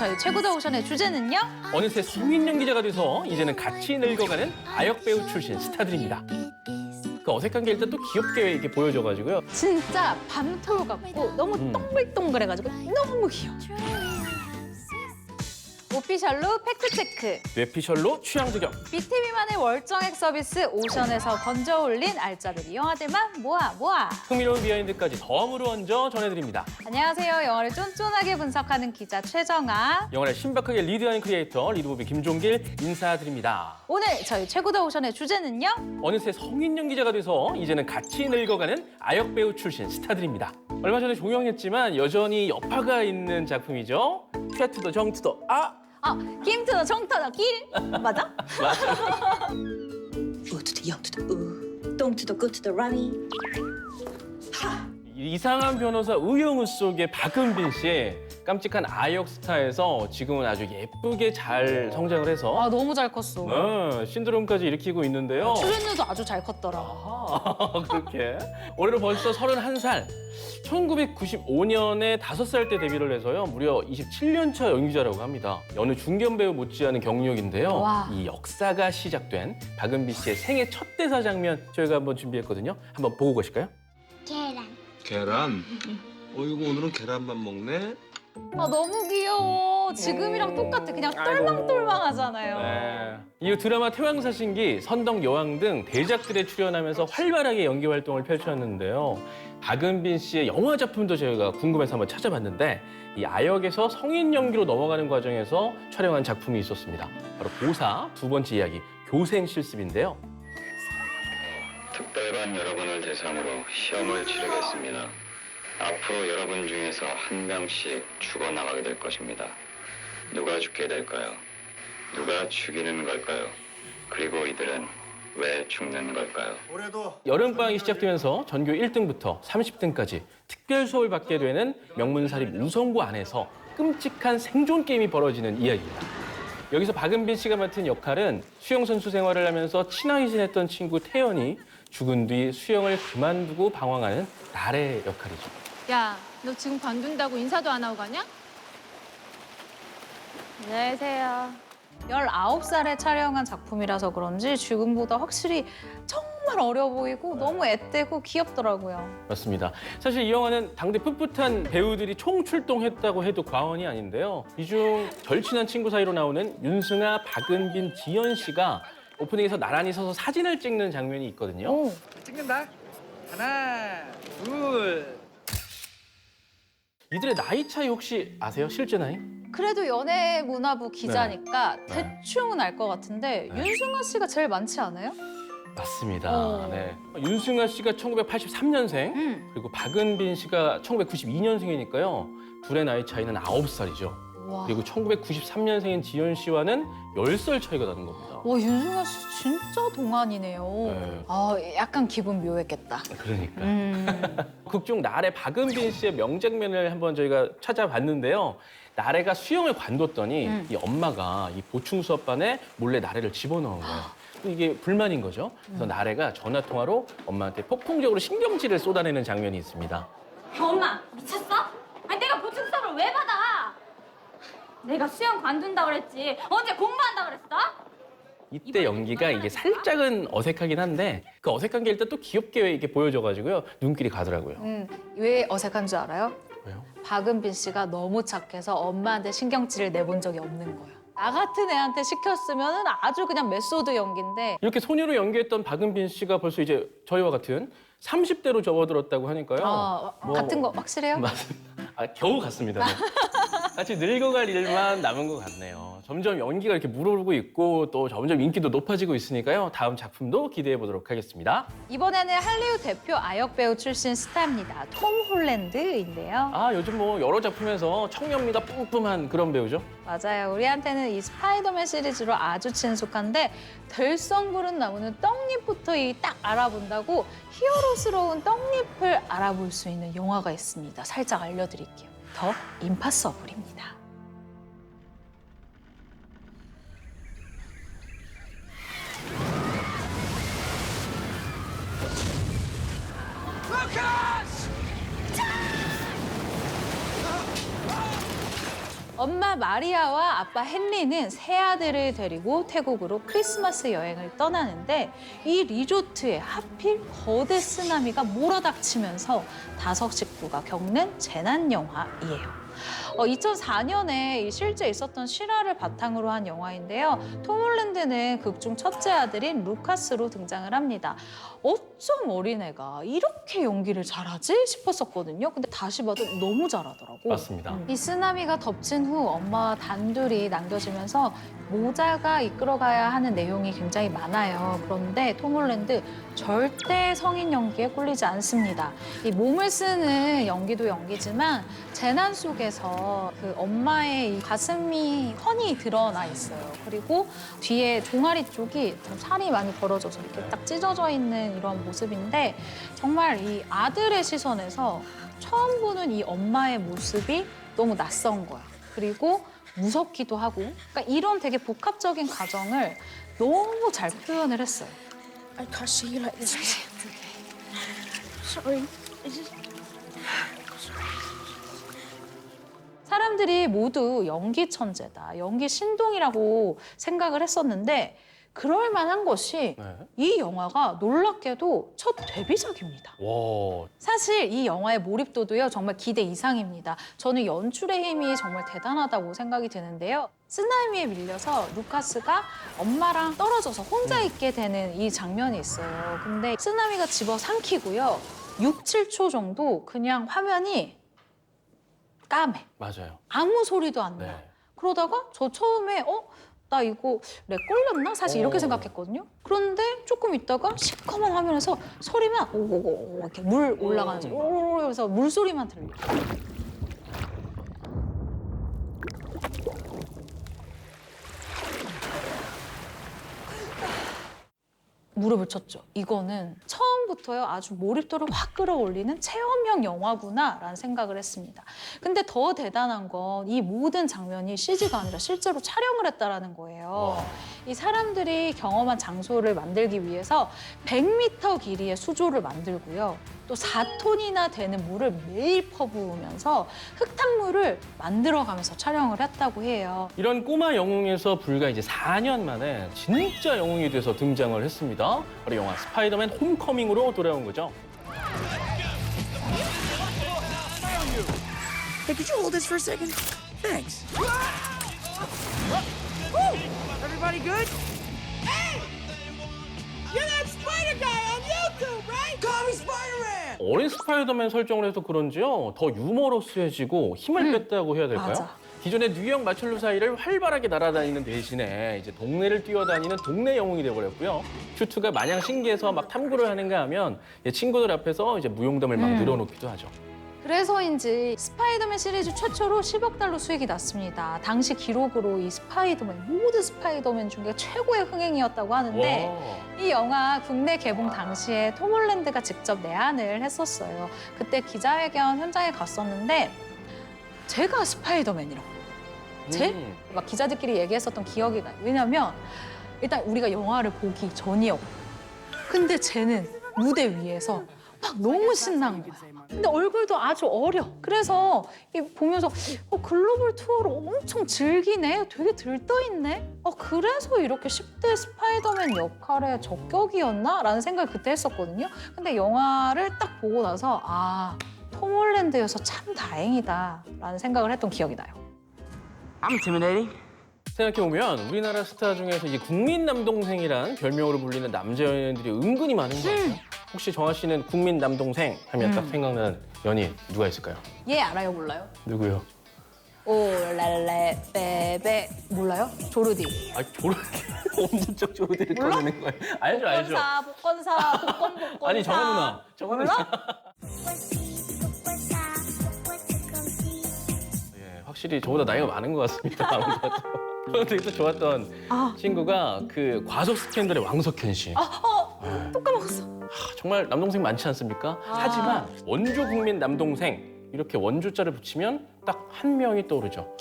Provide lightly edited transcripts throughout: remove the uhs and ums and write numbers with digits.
저희 최고더 오션의 주제는요? 어느새 성인 연기자가 돼서 이제는 같이 늙어가는 아역 배우 출신 스타들입니다. 그 어색한 게 일단 또 귀엽게 이렇게 보여져가지고요. 진짜 밤톨 같고 너무 동글동글해가지고 너무 귀여워. 오피셜로 팩트체크. 뇌피셜로 취향 저격. BTV만의 월정액 서비스 오션에서 건져 올린 알짜배기 영화들만 모아. 흥미로운 비하인드까지 덤으로 얹어 전해드립니다. 안녕하세요. 영화를 쫀쫀하게 분석하는 기자 최정아. 영화를 신박하게 리드하는 크리에이터 리드보비 김종길 인사드립니다. 오늘 저희 최고더 오션의 주제는요? 어느새 성인 연기자가 돼서 이제는 같이 늙어가는 아역 배우 출신 스타들입니다. 얼마 전에 종영했지만 여전히 여파가 있는 작품이죠. 쾌투더 정투더 김투더 정투더 길 맞아? 우투더 영투더 우 똥투더 꾸투더 라미. 이상한 변호사 의영우 속의 박은빈 씨의 깜찍한 아역 스타에서 지금은 아주 예쁘게 잘 성장을 해서 아 너무 잘 컸어. 신드롬까지 일으키고 있는데요. 출연료도 아주 잘 컸더라. 그렇게 올해로 벌써 31살. 1995년에 5살 때 데뷔를 해서요. 무려 27년 차 연기자라고 합니다. 여느 중견 배우 못지않은 경력인데요. 와. 이 역사가 시작된 박은빈 씨의 생애 첫 대사 장면 저희가 한번 준비했거든요. 한번 보고 가실까요? 계란? 어이구 오늘은 계란만 먹네? 아 너무 귀여워. 지금이랑 똑같아. 그냥 똘망똘망하잖아요. 네. 이후 드라마 태왕사신기, 선덕 여왕 등 대작들에 출연하면서 활발하게 연기 활동을 펼쳤는데요. 박은빈 씨의 영화 작품도 저희가 궁금해서 한번 찾아봤는데 이 아역에서 성인 연기로 넘어가는 과정에서 촬영한 작품이 있었습니다. 바로 고사 두 번째 이야기, 교생 실습인데요. 특별반 여러분을 대상으로 시험을 치르겠습니다. 앞으로 여러분 중에서 한 명씩 죽어나가게 될 것입니다. 누가 죽게 될까요? 누가 죽이는 걸까요? 그리고 이들은 왜 죽는 걸까요? 여름방학이 시작되면서 전교 1등부터 30등까지 특별 수업을 받게 되는 명문사립 우성고 안에서 끔찍한 생존 게임이 벌어지는 이야기입니다. 여기서 박은빈 씨가 맡은 역할은 수영 선수 생활을 하면서 친하게 지냈던 친구 태연이 죽은 뒤 수영을 그만두고 방황하는 나래의 역할이죠. 야, 너 지금 관둔다고 인사도 안 하고 가냐? 안녕하세요. 19살에 촬영한 작품이라서 그런지 지금보다 확실히 정말 어려 보이고 너무 앳되고 귀엽더라고요. 맞습니다. 사실 이 영화는 당대 풋풋한 배우들이 총출동했다고 해도 과언이 아닌데요. 이 중 절친한 친구 사이로 나오는 윤승아, 박은빈, 지연 씨가 오프닝에서 나란히 서서 사진을 찍는 장면이 있거든요. 오. 찍는다. 하나, 둘. 이들의 나이 차이 혹시 아세요? 실제 나이? 그래도 연예문화부 기자니까 네. 대충은 알 것 같은데 윤승아 씨가 제일 많지 않아요? 맞습니다. 네. 윤승아 씨가 1983년생, 그리고 박은빈 씨가 1992년생이니까요. 둘의 나이 차이는 9살이죠. 와. 그리고 1993년생인 지연 씨와는 10살 차이가 나는 겁니다. 와 윤승아 씨 진짜 동안이네요. 네. 아 약간 기분 묘했겠다. 그러니까. 극중 나래 박은빈 씨의 명장면을 한번 저희가 찾아봤는데요. 나래가 수영을 관뒀더니 이 엄마가 이 보충 수업반에 몰래 나래를 집어넣은 거예요. 이게 불만인 거죠. 그래서 나래가 전화 통화로 엄마한테 폭풍적으로 신경질을 쏟아내는 장면이 있습니다. 엄마, 미쳤어? 아니, 내가 보충 수업을 왜 받아? 내가 수영 관둔다 그랬지. 언제 공부한다 그랬어? 이때 연기가 이게 살짝은 어색하긴 한데 그 어색한 게 일단 또 귀엽게 이렇게 보여져가지고요. 눈길이 가더라고요. 왜 어색한 줄 알아요? 왜요? 박은빈 씨가 너무 착해서 엄마한테 신경질을 내본 적이 없는 거야. 나 같은 애한테 시켰으면 아주 그냥 메소드 연기인데 이렇게 소녀로 연기했던 박은빈 씨가 벌써 이제 저희와 같은 30대로 접어들었다고 하니까요. 같은 거 확실해요? 맞습니다. 겨우 같습니다. 네. 같이 늙어갈 일만 남은 것 같네요. 점점 연기가 이렇게 물오르고 있고 또 점점 인기도 높아지고 있으니까요. 다음 작품도 기대해 보도록 하겠습니다. 이번에는 할리우드 대표 아역 배우 출신 스타입니다. 톰 홀랜드인데요. 요즘 뭐 여러 작품에서 청년미가 뿜뿜한 그런 배우죠. 맞아요. 우리한테는 이 스파이더맨 시리즈로 아주 친숙한데 들썽부른 나무는 떡잎부터 딱 알아본다고 히어로스러운 떡잎을 알아볼 수 있는 영화가 있습니다. 살짝 알려드릴게요. 더 임파서블입니다. 엄마 마리아와 아빠 헨리는 세 아들을 데리고 태국으로 크리스마스 여행을 떠나는데 이 리조트에 하필 거대 쓰나미가 몰아닥치면서 5 식구가 겪는 재난 영화이에요. 2004년에 실제 있었던 실화를 바탕으로 한 영화인데요. 톰 홀랜드는 극중 첫째 아들인 루카스로 등장을 합니다. 어쩜 어린애가 이렇게 연기를 잘하지 싶었었거든요. 근데 다시 봐도 너무 잘하더라고. 맞습니다. 이 쓰나미가 덮친 후 엄마와 단둘이 남겨지면서 모자가 이끌어가야 하는 내용이 굉장히 많아요. 그런데 톰 홀랜드 절대 성인 연기에 꿀리지 않습니다. 이 몸을 쓰는 연기도 연기지만 재난 속에서 그 엄마의 이 가슴이 훤히 드러나 있어요. 그리고 뒤에 종아리 쪽이 좀 살이 많이 벌어져서 이렇게 딱 찢어져 있는 이런 모습인데 정말 이 아들의 시선에서 처음 보는 이 엄마의 모습이 너무 낯선 거야. 그리고 무섭기도 하고 그러니까 이런 되게 복합적인 가정을 너무 잘 표현을 했어요. I can't see you like this. Sorry. 사람들이 모두 연기 천재다, 연기 신동이라고 생각을 했었는데 그럴 만한 것이 네. 이 영화가 놀랍게도 첫 데뷔작입니다. 와, 사실 이 영화의 몰입도도요 정말 기대 이상입니다. 저는 연출의 힘이 정말 대단하다고 생각이 드는데요. 쓰나미에 밀려서 루카스가 엄마랑 떨어져서 혼자 있게 되는 이 장면이 있어요. 근데 쓰나미가 집어삼키고요. 6, 7초 정도 그냥 화면이 까매. 맞아요. 아무 소리도 안 나. 네. 그러다가 저 처음에 나 이거 렉 걸렸나? 사실 이렇게 생각했거든요. 그런데 조금 있다가 시커먼 화면에서 소리만 오고고 이렇게 물 올라가는 소리 오면서 물소리만 들려. 무릎을 쳤죠. 이거는 처음부터요 아주 몰입도를 확 끌어올리는 체험형 영화구나라는 생각을 했습니다. 근데 더 대단한 건 이 모든 장면이 CG가 아니라 실제로 촬영을 했다라는 거예요. 와. 이 사람들이 경험한 장소를 만들기 위해서 100m 길이의 수조를 만들고요. 또 4톤이나 되는 물을 매일 퍼부으면서 흙탕물을 만들어가면서 촬영을 했다고 해요. 이런 꼬마 영웅에서 불과 이제 4년 만에 진짜 영웅이 돼서 등장을 했습니다. 바로 영화 스파이더맨 홈커밍으로 돌아온 거죠. Hey, could you hold this for a second? Thanks. Everybody good? Hey! You're that spider guy on YouTube, right? Call me Spider-Man! 어린 스파이더맨 설정을 해서 그런지요. 더 유머러스해지고 힘을 뺐다고 해야 될까요? 맞아. 기존의 뉴욕 마철루 사이를 활발하게 날아다니는 대신에 이제 동네를 뛰어다니는 동네 영웅이 돼버렸고요. 슈트가 마냥 신기해서 막 탐구를 하는가 하면 친구들 앞에서 이제 무용담을 막 늘어놓기도 하죠. 그래서인지 스파이더맨 시리즈 최초로 10억 달러 수익이 났습니다. 당시 기록으로 이 스파이더맨, 모든 스파이더맨 중에 최고의 흥행이었다고 하는데 와. 이 영화 국내 개봉 당시에 톰 홀랜드가 직접 내한을 했었어요. 그때 기자회견 현장에 갔었는데 제가 스파이더맨이라고 막 기자들끼리 얘기했었던 기억이 나요. 왜냐면 일단 우리가 영화를 보기 전이었고 근데 쟤는 무대 위에서 막 너무 신난 거야. 근데 얼굴도 아주 어려. 그래서 보면서 글로벌 투어를 엄청 즐기네. 되게 들떠있네. 그래서 이렇게 10대 스파이더맨 역할에 적격이었나? 라는 생각을 그때 했었거든요. 근데 영화를 딱 보고 나서 톰 홀랜드여서 참 다행이다 라는 생각을 했던 기억이 나요. I'm intimidating. 생각해보면 우리나라 스타 중에서 이 국민 남동생이란 별명으로 불리는 남자 연예인들이 은근히 많은 것 같아요. 혹시 정아 씨는 국민 남동생 하면 딱 생각나는 연예인 누가 있을까요? 얘 알아요? 몰라요? 누구요? 오랄레 베베 몰라요? 조르디. 조르디 언제적 조르디를 몰라? 꺼내는 거예요? 알죠. 복권사. 아니 정아 누나. 몰라? 예, 확실히 저보다 나이가 많은 것 같습니다. 아무래도. 저는 되게 또 좋았던 친구가 그 과속 스캔들의 왕석현 씨. 또 까먹었어. 정말 남동생 많지 않습니까? 하지만 원조 국민 남동생 이렇게 원조자를 붙이면 딱 한 명이 떠오르죠.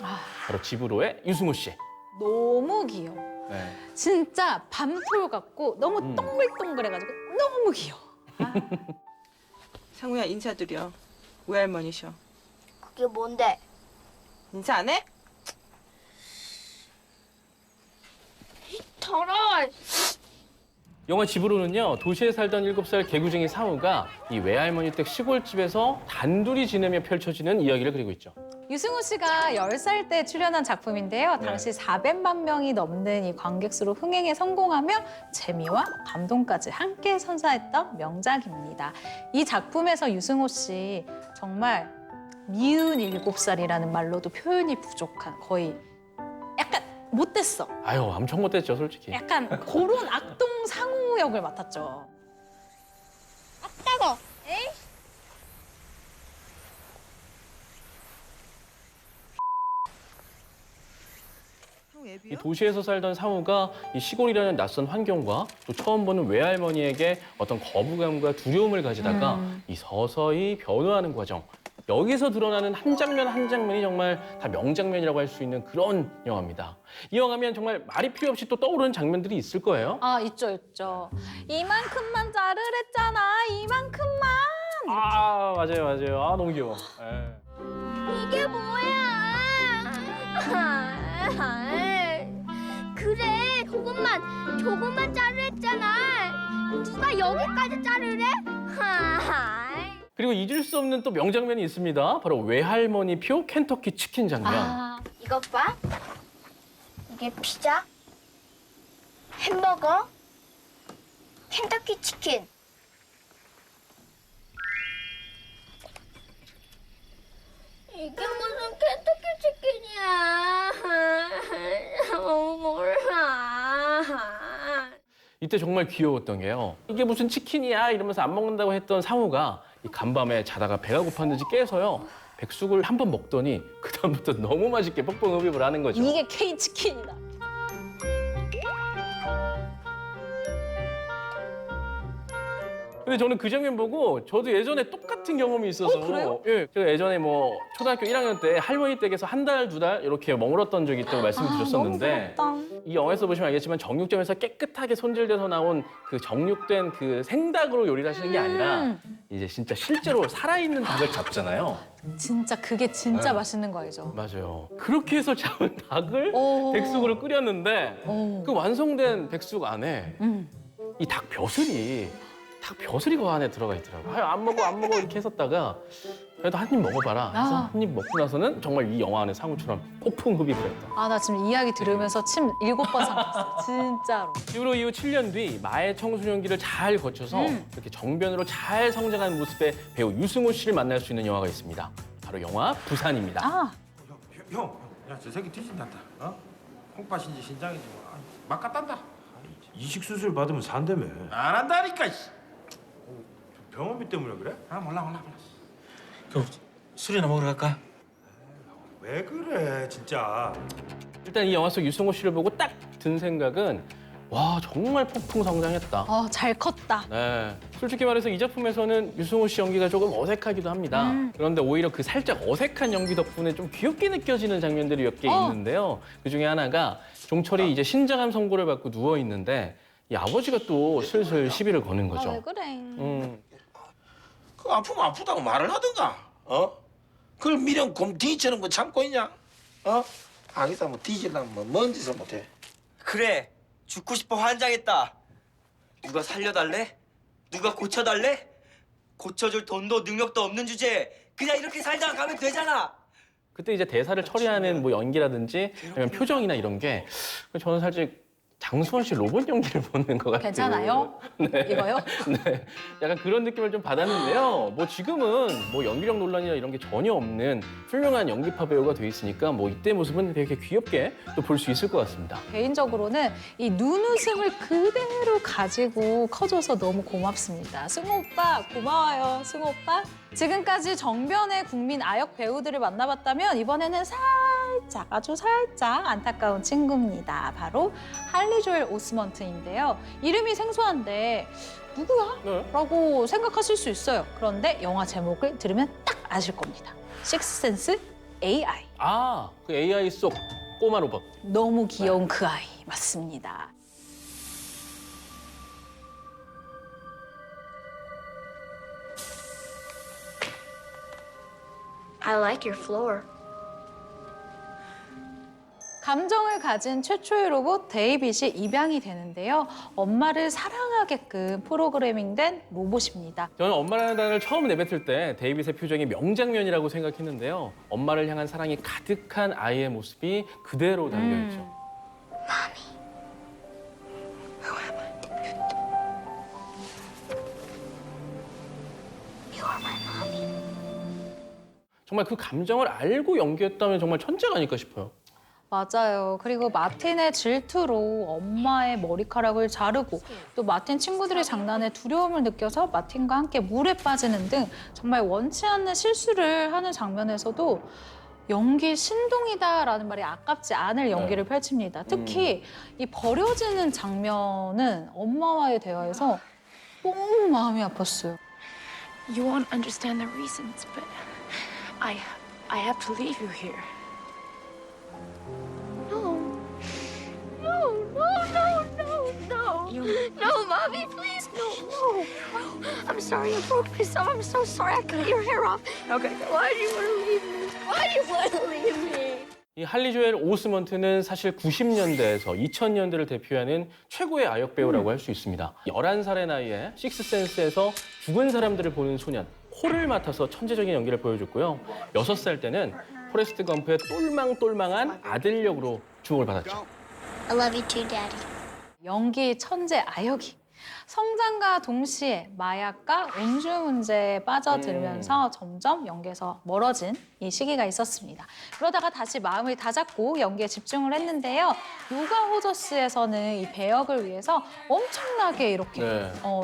바로 지브로의 유승우 씨. 너무 귀여워. 네. 진짜 밤톨 같고 너무 동글동글해가지고 너무 귀여워. 상우야 인사드려. 외할머니셔. 그게 뭔데? 인사 안 해? 영화 집으로는요, 도시에 살던 7살 개구쟁이 상우가 이 외할머니 댁 시골집에서 단둘이 지내며 펼쳐지는 이야기를 그리고 있죠. 유승우 씨가 10살 때 출연한 작품인데요. 당시 400만 명이 넘는 이 관객 수로 흥행에 성공하며 재미와 감동까지 함께 선사했던 명작입니다. 이 작품에서 유승우 씨 정말 미운 7살이라는 말로도 표현이 부족한 거의 약간 못됐어. 아유, 엄청 못됐죠, 솔직히. 약간 그런 악동 상우 역을 맡았죠. 따가. 에이? 이 도시에서 살던 상우가 이 시골이라는 낯선 환경과 또 처음 보는 외할머니에게 어떤 거부감과 두려움을 가지다가 이 서서히 변화하는 과정. 여기서 드러나는 한 장면 한 장면이 정말 다 명장면이라고 할 수 있는 그런 영화입니다. 이 영화면 정말 말이 필요 없이 또 떠오르는 장면들이 있을 거예요. 아, 있죠. 이만큼만 자르랬잖아. 이만큼만. 아, 맞아요. 아, 너무 귀여워. 예. 이게 뭐야? 그래, 조금만 자르랬잖아. 누가 여기까지 자르래? 그리고 잊을 수 없는 또 명장면이 있습니다. 바로 외할머니 표 켄터키 치킨 장면. 아, 이것 봐. 이게 피자, 햄버거, 켄터키 치킨. 이게 무슨 켄터키 치킨이야? 몰라. 이때 정말 귀여웠던 게요. 이게 무슨 치킨이야 이러면서 안 먹는다고 했던 상우가 이 간밤에 자다가 배가 고팠는지 깨서요. 백숙을 한 번 먹더니 그다음부터 너무 맛있게 뻑뻑 흡입을 하는 거죠. 이게 K치킨이다. 근데 저는 그 장면 보고 저도 예전에 똑같은 경험이 있어서 그래요? 예, 제가 예전에 뭐 초등학교 1학년 때 할머니 댁에서 한 달, 2달 이렇게 머물렀던 적이 있다고 말씀드렸었는데 너무 부럽다. 이 영화에서 보시면 알겠지만 정육점에서 깨끗하게 손질돼서 나온 그 정육된 그 생닭으로 요리를 하시는 게 아니라 이제 진짜 실제로 살아있는 닭을 잡잖아요. 진짜 그게 진짜 네. 맛있는 거 알죠? 맞아요. 그렇게 해서 잡은 닭을 오. 백숙으로 끓였는데 오. 그 완성된 백숙 안에 음. 이 닭 벼슬이 그 안에 들어가 있더라고요. 아유, 안 먹어 이렇게 했었다가 그래도 한 입 먹어봐라. 그래서 아. 한 입 먹고 나서는 정말 이 영화 안에 상우처럼 폭풍 흡입을 했다. 아, 나 지금 이야기 들으면서 침 7번 삼켰어. 진짜로. 이후 7년 뒤 마의 청소년기를 잘 거쳐서 이렇게 정변으로 잘 성장한 모습의 배우 유승호 씨를 만날 수 있는 영화가 있습니다. 바로 영화 부산입니다. 아, 형, 야, 저 새끼 뒤진단다. 어? 콩팥인지 신장인지 뭐, 막 갖단다. 이식 수술 받으면 산다며. 안 한다니까. 씨. 병원비 때문에 그래? 아, 몰라. 그럼 술이나 먹으러 갈까? 왜 그래, 진짜. 일단 이 영화 속 유승호 씨를 보고 딱 든 생각은 와 정말 폭풍 성장했다. 잘 컸다. 네. 솔직히 말해서 이 작품에서는 유승호 씨 연기가 조금 어색하기도 합니다. 그런데 오히려 그 살짝 어색한 연기 덕분에 좀 귀엽게 느껴지는 장면들이 몇 개 있는데요. 그 중에 하나가 종철이 이제 신장암 선고를 받고 누워 있는데 이 아버지가 또 슬슬 시비를 거는 거죠. 왜 그래? 그 아프면 아프다고 말을 하든가. 어? 그걸 미련 곰뒤처럼 뭐 참고 있냐? 어? 아기다 뭐 뒤질라면 뭐먼 짓을 못해. 그래, 죽고 싶어 환장했다. 누가 살려달래? 누가 고쳐달래? 고쳐줄 돈도 능력도 없는 주제에 그냥 이렇게 살다가 가면 되잖아. 그때 이제 대사를 처리하는 뭐 연기라든지 아니면 표정이나 이런 게 저는 살짝 장수원 씨 로봇 연기를 보는 것 같아요. 괜찮아요? 네. 이거요? 네. 약간 그런 느낌을 좀 받았는데요. 뭐 지금은 뭐 연기력 논란이나 이런 게 전혀 없는 훌륭한 연기파 배우가 돼 있으니까 뭐 이때 모습은 되게 귀엽게 또 볼 수 있을 것 같습니다. 개인적으로는 이 눈웃음을 그대로 가지고 커줘서 너무 고맙습니다. 승호 오빠 고마워요, 승호 오빠. 지금까지 정변의 국민 아역 배우들을 만나봤다면 이번에는 살짝, 아주 살짝 안타까운 친구입니다. 바로 할리 조엘 오스먼트인데요. 이름이 생소한데 누구야? 네. 라고 생각하실 수 있어요. 그런데 영화 제목을 들으면 딱 아실 겁니다. 식스센스 AI. 아, 그 AI 속 꼬마 로봇. 너무 귀여운 그 아이 맞습니다. I like your floor. 감정을 가진 최초의 로봇 데이빗이 입양이 되는데요. 엄마를 사랑하게끔 프로그래밍된 로봇입니다. 저는 엄마라는 단어를 처음 내뱉을 때 데이빗의 표정이 명장면이라고 생각했는데요. 엄마를 향한 사랑이 가득한 아이의 모습이 그대로 담겨있죠. 정말 그 감정을 알고 연기했다면 정말 천재가 아닐까 싶어요. 맞아요. 그리고 마틴의 질투로 엄마의 머리카락을 자르고 또 마틴 친구들의 장난에 두려움을 느껴서 마틴과 함께 물에 빠지는 등 정말 원치 않는 실수를 하는 장면에서도 연기 신동이다라는 말이 아깝지 않을 연기를 펼칩니다. 특히 이 버려지는 장면은 엄마와의 대화에서 너무 마음이 아팠어요. You won't understand the reasons, but I have to leave you here. No, Mommy, please, no. I'm sorry I broke myself. I'm so sorry I cut your hair off. Okay. Why do you want to leave me? Why do you want to leave me? 이 할리 조엘 오스먼트는 사실 90년대에서 2000년대를 대표하는 최고의 아역 배우라고 할 수 있습니다. 11살의 나이에 식스센스에서 죽은 사람들을 보는 소년 콜을 맡아서 천재적인 연기를 보여줬고요. 6살 때는 포레스트 검프의 똘망똘망한 아들 역으로 주목을 받았죠. I love you too, Daddy. 연기 천재 아역이 성장과 동시에 마약과 음주 문제에 빠져들면서 점점 연기에서 멀어진 이 시기가 있었습니다. 그러다가 다시 마음을 다잡고 연기에 집중을 했는데요. 누가 호저스에서는 이 배역을 위해서 엄청나게 이렇게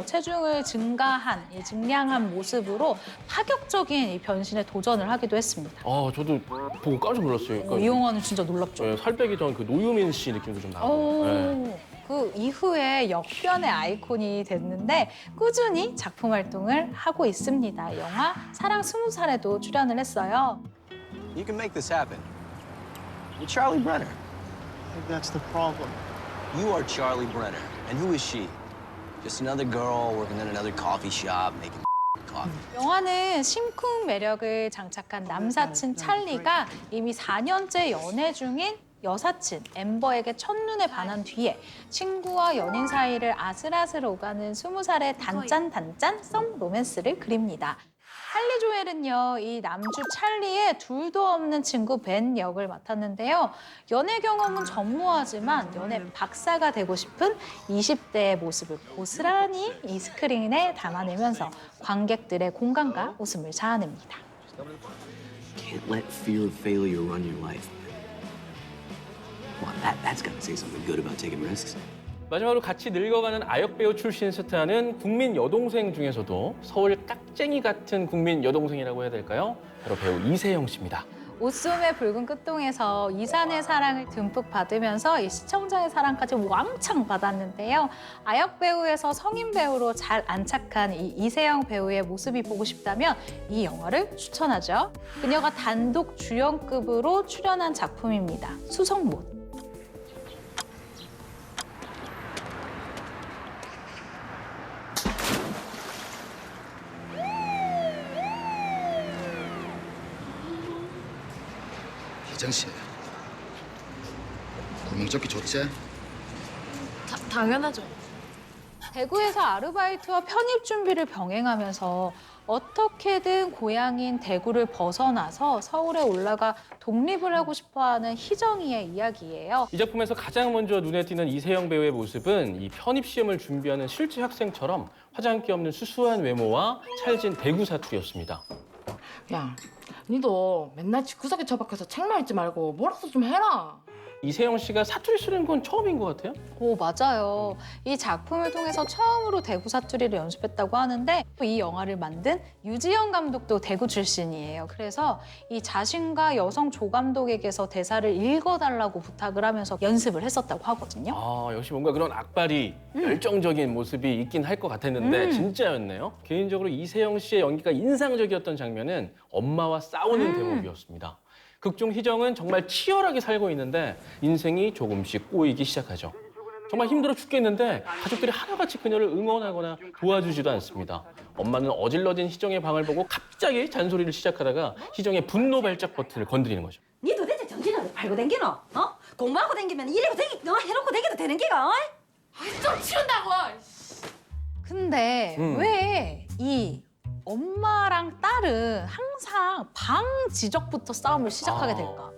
체중을 증가한, 이 증량한 모습으로 파격적인 이 변신에 도전을 하기도 했습니다. 저도 보고 깜짝 놀랐어요. 이 영화는 진짜 놀랍죠. 살 빼기 전 그 노유민 씨 느낌도 좀 나고. 그 이후에 역변의 아이콘이 됐는데 꾸준히 작품 활동을 하고 있습니다. 영화 사랑 20살에도 출연을 했어요. You can make this happen. You're Charlie Brenner. I think that's the problem. You are Charlie Brenner. And who is she? Just another girl working in another coffee shop making coffee. 영화는 심쿵 매력을 장착한 남사친 찰리가 이미 4년째 연애 중인 여사친 엠버에게 첫눈에 반한 뒤에 친구와 연인 사이를 아슬아슬 오가는 20살의 단짠단짠 썸 로맨스를 그립니다. 할리 조엘은요, 이 남주 찰리의 둘도 없는 친구 벤 역을 맡았는데요. 연애 경험은 전무하지만 연애 박사가 되고 싶은 20대의 모습을 고스란히 이 스크린에 담아내면서 관객들의 공감과 웃음을 자아냅니다. Can't let fear of failure run your life. Well, that's got to say something good about taking risks. 마지막으로 같이 늙어가는 아역 배우 출신 스타는 국민 여동생 중에서도 서울 깍쟁이 같은 국민 여동생이라고 해야 될까요? 바로 배우 이세영 씨입니다. 옷소매 붉은 끝동에서 이산의 사랑을 듬뿍 받으면서 이 시청자의 사랑까지 왕창 받았는데요. 아역 배우에서 성인 배우로 잘 안착한 이 이세영 배우의 모습이 보고 싶다면 이 영화를 추천하죠. 그녀가 단독 주연급으로 출연한 작품입니다. 수성못. 희정 씨, 구명조끼 좋지? 당연하죠. 대구에서 아르바이트와 편입 준비를 병행하면서 어떻게든 고향인 대구를 벗어나서 서울에 올라가 독립을 하고 싶어하는 희정이의 이야기예요. 이 작품에서 가장 먼저 눈에 띄는 이세영 배우의 모습은 이 편입 시험을 준비하는 실제 학생처럼 화장기 없는 수수한 외모와 찰진 대구 사투리였습니다. 야, 니도 맨날 구석에 처박혀서 책만 읽지 말고 뭐라도 좀 해라. 이세영 씨가 사투리 쓰는 건 처음인 것 같아요? 오, 맞아요. 이 작품을 통해서 처음으로 대구 사투리를 연습했다고 하는데 이 영화를 만든 유지영 감독도 대구 출신이에요. 그래서 이 자신과 여성 조감독에게서 대사를 읽어달라고 부탁을 하면서 연습을 했었다고 하거든요. 역시 뭔가 그런 악발이 열정적인 모습이 있긴 할 것 같았는데 진짜였네요. 개인적으로 이세영 씨의 연기가 인상적이었던 장면은 엄마와 싸우는 대목이었습니다. 극중 희정은 정말 치열하게 살고 있는데 인생이 조금씩 꼬이기 시작하죠. 정말 힘들어 죽겠는데 가족들이 하나같이 그녀를 응원하거나 도와주지도 않습니다. 엄마는 어질러진 희정의 방을 보고 갑자기 잔소리를 시작하다가 희정의 분노 발작 버튼을 건드리는 거죠. 니 도대체 정신을 왜 팔고 댕기노? 공부하고 댕기면 이래고 댕기 너 해놓고 댕겨도 되는 게가? 좀 치운다고. 근데 왜 이 엄마랑 딸은 항상 방 지적부터 싸움을 시작하게 될까?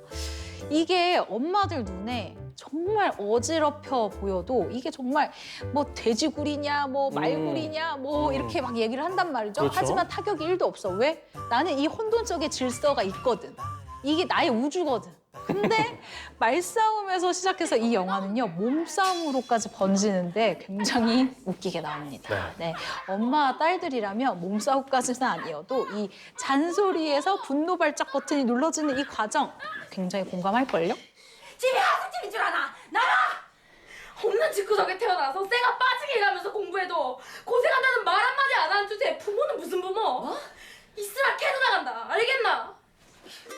이게 엄마들 눈에 정말 어지럽혀 보여도 이게 정말 뭐 돼지굴이냐 뭐 말굴이냐 뭐 이렇게 막 얘기를 한단 말이죠. 그렇죠. 하지만 타격이 1도 없어. 왜? 나는 이 혼돈적인 질서가 있거든. 이게 나의 우주거든. 근데 말싸움에서 시작해서 이 영화는요 몸싸움으로까지 번지는데 굉장히 웃기게 나옵니다. 네, 엄마와 딸들이라면 몸싸움까지는 아니어도 이 잔소리에서 분노 발작 버튼이 눌러지는 이 과정 굉장히 공감할걸요? 집이 하숙집인 줄 아나? 나가! 없는 집구석에 태어나서 쌩아 빠지게 일하면서 공부해도 고생한다는 말 한마디 안 하는 주제에 부모는 무슨 부모? 뭐? 있으라 캐도 나간다. 알겠나?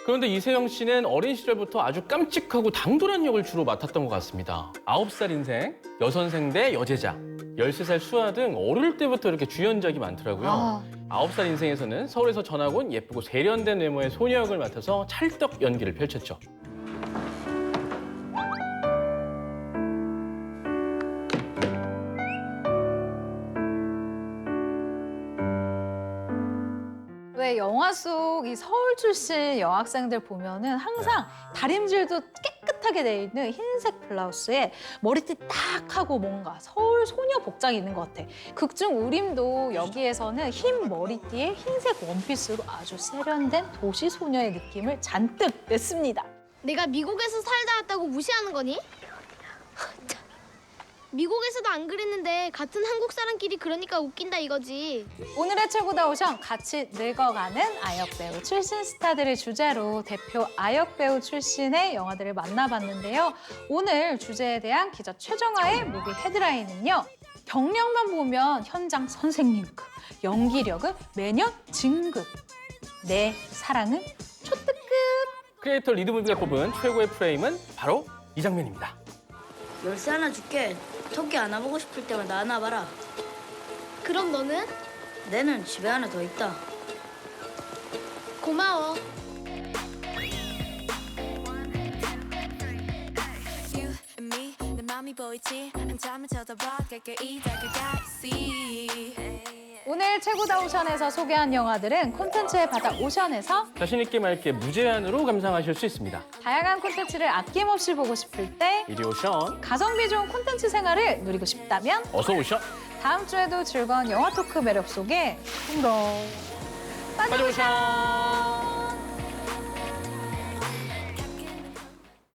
그런데 이세영 씨는 어린 시절부터 아주 깜찍하고 당돌한 역을 주로 맡았던 것 같습니다. 9살 인생, 여선생 대 여제자, 13살 수아 등 어릴 때부터 이렇게 주연작이 많더라고요. 9살 인생에서는 서울에서 전학 온 예쁘고 세련된 외모의 소녀 역을 맡아서 찰떡 연기를 펼쳤죠. 왜 영화 속 이 서울 출신 여학생들 보면은 항상 다림질도 깨끗하게 돼 있는 흰색 블라우스에 머리띠 딱 하고 뭔가 서울 소녀 복장이 있는 것 같아. 극중 우림도 여기에서는 흰 머리띠에 흰색 원피스로 아주 세련된 도시 소녀의 느낌을 잔뜩 냈습니다. 내가 미국에서 살다 왔다고 무시하는 거니? 미국에서도 안 그랬는데 같은 한국 사람끼리 그러니까 웃긴다 이거지. 오늘의 최고다 오션 같이 늙어가는 아역 배우 출신 스타들을 주제로 대표 아역 배우 출신의 영화들을 만나봤는데요. 오늘 주제에 대한 기자 최정아의 무비 헤드라인은요. 경력만 보면 현장 선생님급, 연기력은 매년 진급, 내 사랑은 초특급. 크리에이터 리드무비가 뽑은 최고의 프레임은 바로 이 장면입니다. 열쇠 하나 줄게. 토끼 안아보고 싶을 때마다 안아봐라. 그럼 너는? 내는 집에 하나 더 있다. 고마워. 오늘 최고다 오션에서 소개한 영화들은 콘텐츠의 바다 오션에서 자신 있게 맑게 무제한으로 감상하실 수 있습니다. 다양한 콘텐츠를 아낌없이 보고 싶을 때 이리 오션, 가성비 좋은 콘텐츠 생활을 누리고 싶다면 어서 오션, 다음 주에도 즐거운 영화 토크 매력 속에 풍덩 빠져오션.